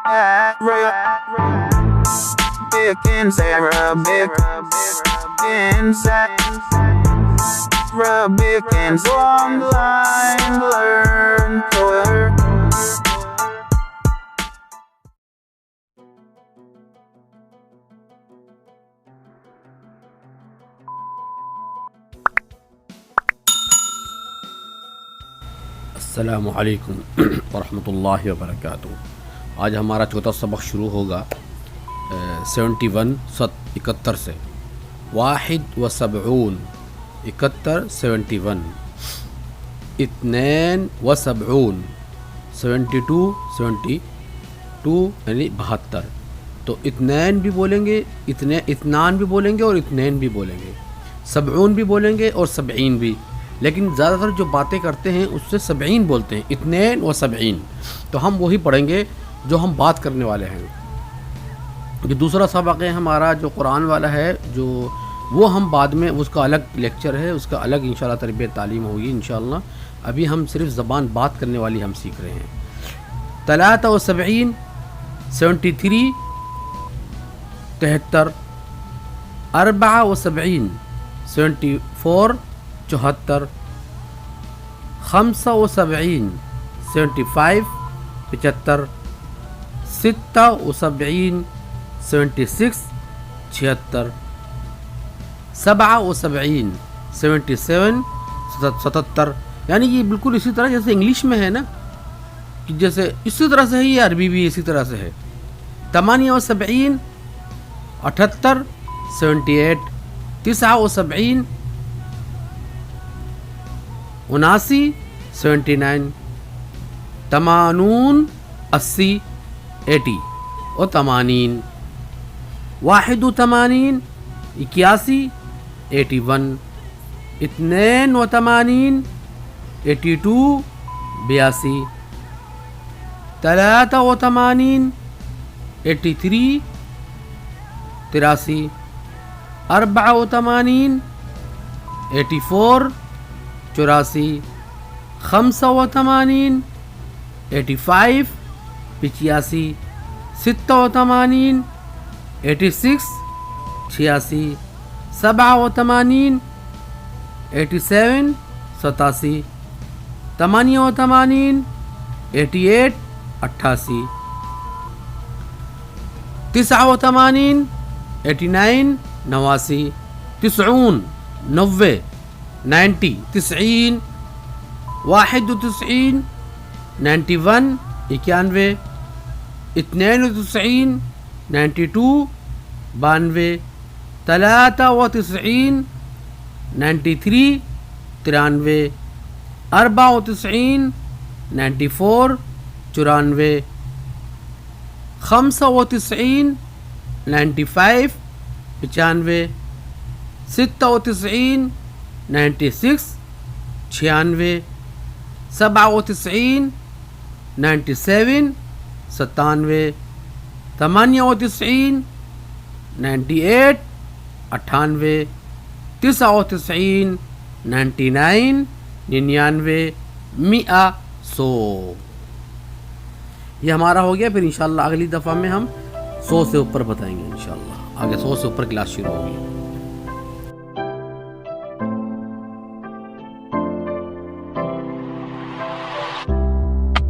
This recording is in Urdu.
Arabic online learn tour. السلام علیکم ورحمۃ اللہ وبرکاتہ۔ آج ہمارا چوتھا سبق شروع ہوگا 71 سے 71 71 72 یعنی 72۔ تو اثنین بھی بولیں گے، اثنان بھی بولیں گے اور اثنین بھی بولیں گے، 70 بھی بولیں گے اور 70 بھی، لیکن زیادہ تر جو باتیں کرتے ہیں اس سے 70 بولتے ہیں، 72۔ تو ہم وہی پڑھیں گے جو ہم بات کرنے والے ہیں۔ جو دوسرا سبق ہے ہمارا جو قرآن والا ہے، جو وہ ہم بعد میں، اس کا الگ لیکچر ہے، اس کا الگ انشاءاللہ تربیت تعلیم ہوگی انشاءاللہ۔ ابھی ہم صرف زبان بات کرنے والی ہم سیکھ رہے ہیں۔ 73 73 73، 74 74 74، 75 75 75، 76 76 76، 77 77 77۔ یعنی یہ بالکل اسی طرح جیسے انگلش میں ہے نا، کہ جیسے اسی طرح سے ہے، یہ عربی بھی اسی طرح سے ہے۔ 78 78 78، 79 79، 79، 80 80 80 اور 80، 81 81 81، 82 82 82، 83 83 83، 84 84 84، 85 85 85، 86 86 86، 87 87 87، 88 88 88، 89 89 89، 90 90 90 90، 91 91 91، 92 92 92، 93 93 93، 94 94 94، 95 95 95، 96 96 96، 97 97 97، 98 98 98، 99 99 99، 100 100۔ یہ ہمارا ہو گیا۔ پھر انشاءاللہ اگلی دفعہ میں ہم 100 سے اوپر بتائیں گے انشاءاللہ۔ آگے 100 سے اوپر کلاس شروع ہوگی۔